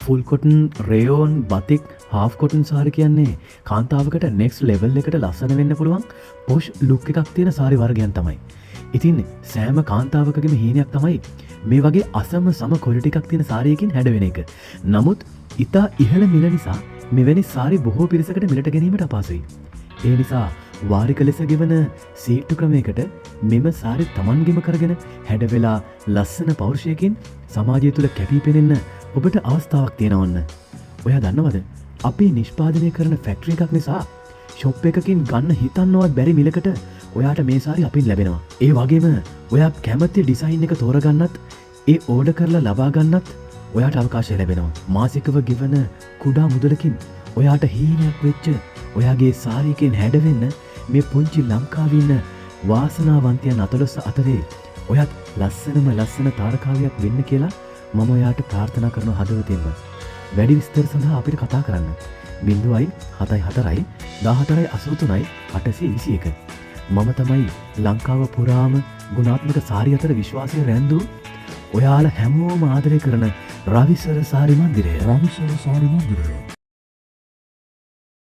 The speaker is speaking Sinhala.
ෆුල් කොටන් රේයෝන් බතික් හාෆ් කොටන් සාරි කියන්නේ කාන්තාවකට නෙක්ස් ලෙවල් එකට ලස්සන වෙන්න පුළුවන් පොෂ් ලුක් එකක් තියෙන සාරි වර්ගයන් තමයි. ඉතින් සෑම කාන්තාවකගේම හීනයක් තමයි මේ වගේ අසම සම කොලිටි එකක් තියෙන සාරියකින් හැඩවෙන එක. නමුත් ඉතා ඉහළ මිල නිසා මෙවැනි සාරි බොහෝ පිරිසකට මිලට ගැනීමට අපහසුයි. ඒ නිසා වාරික ලෙස ගෙවන සීට්ටු ක්‍රමයකට මෙම සාරි තමන්ගෙම කරගෙන හැඩවෙලා ලස්සන පෞරුෂයකින් සමාජය තුළ කැපී පෙනෙන්න ඔබට අවස්ථාවක් තියෙනවන්න. ඔයා දන්නවද? අපි නිෂ්පාදනය කරන ෆැක්ටරි එකක් නිසා ෂොප් එකකින් ගන්න හිතන්නවත් බැරි මිලකට ඔයාට මේ සාරි අපින් ලැබෙනවා. ඒ වගේම ඔයා කැමති ඩිසයින් එක තෝරගන්නත් ඒ ඕඩර් කරලා ලබා ගන්නත් ඔයාට අවකාශය ලැබෙනවා. මාසිකව ගෙවන කුඩා මුදලකින් ඔයාට හීනයක් වෙච්ච ඔයාගේ සාරියකින් හැඩවෙන්න මේ පුංචි ලංකාවේ ඉන්න වාසනාවන්තයන් 14 අතරේ ඔයත් ලස්සන තාරකාවියක් වෙන්න කියලා මම ඔයාට ප්‍රාර්ථනා කරන හදවතින්ම. වැඩි විස්තර සඳහා අපිට කතා කරන්න 074 14 83 821. මම තමයි ලංකාව පුරාම ගුණාත්මක සාරි අතර විශ්වාසය රැඳූ ඔයාලා හැමෝම ආදරය කරන රවිසර සාරි මන්දිරය.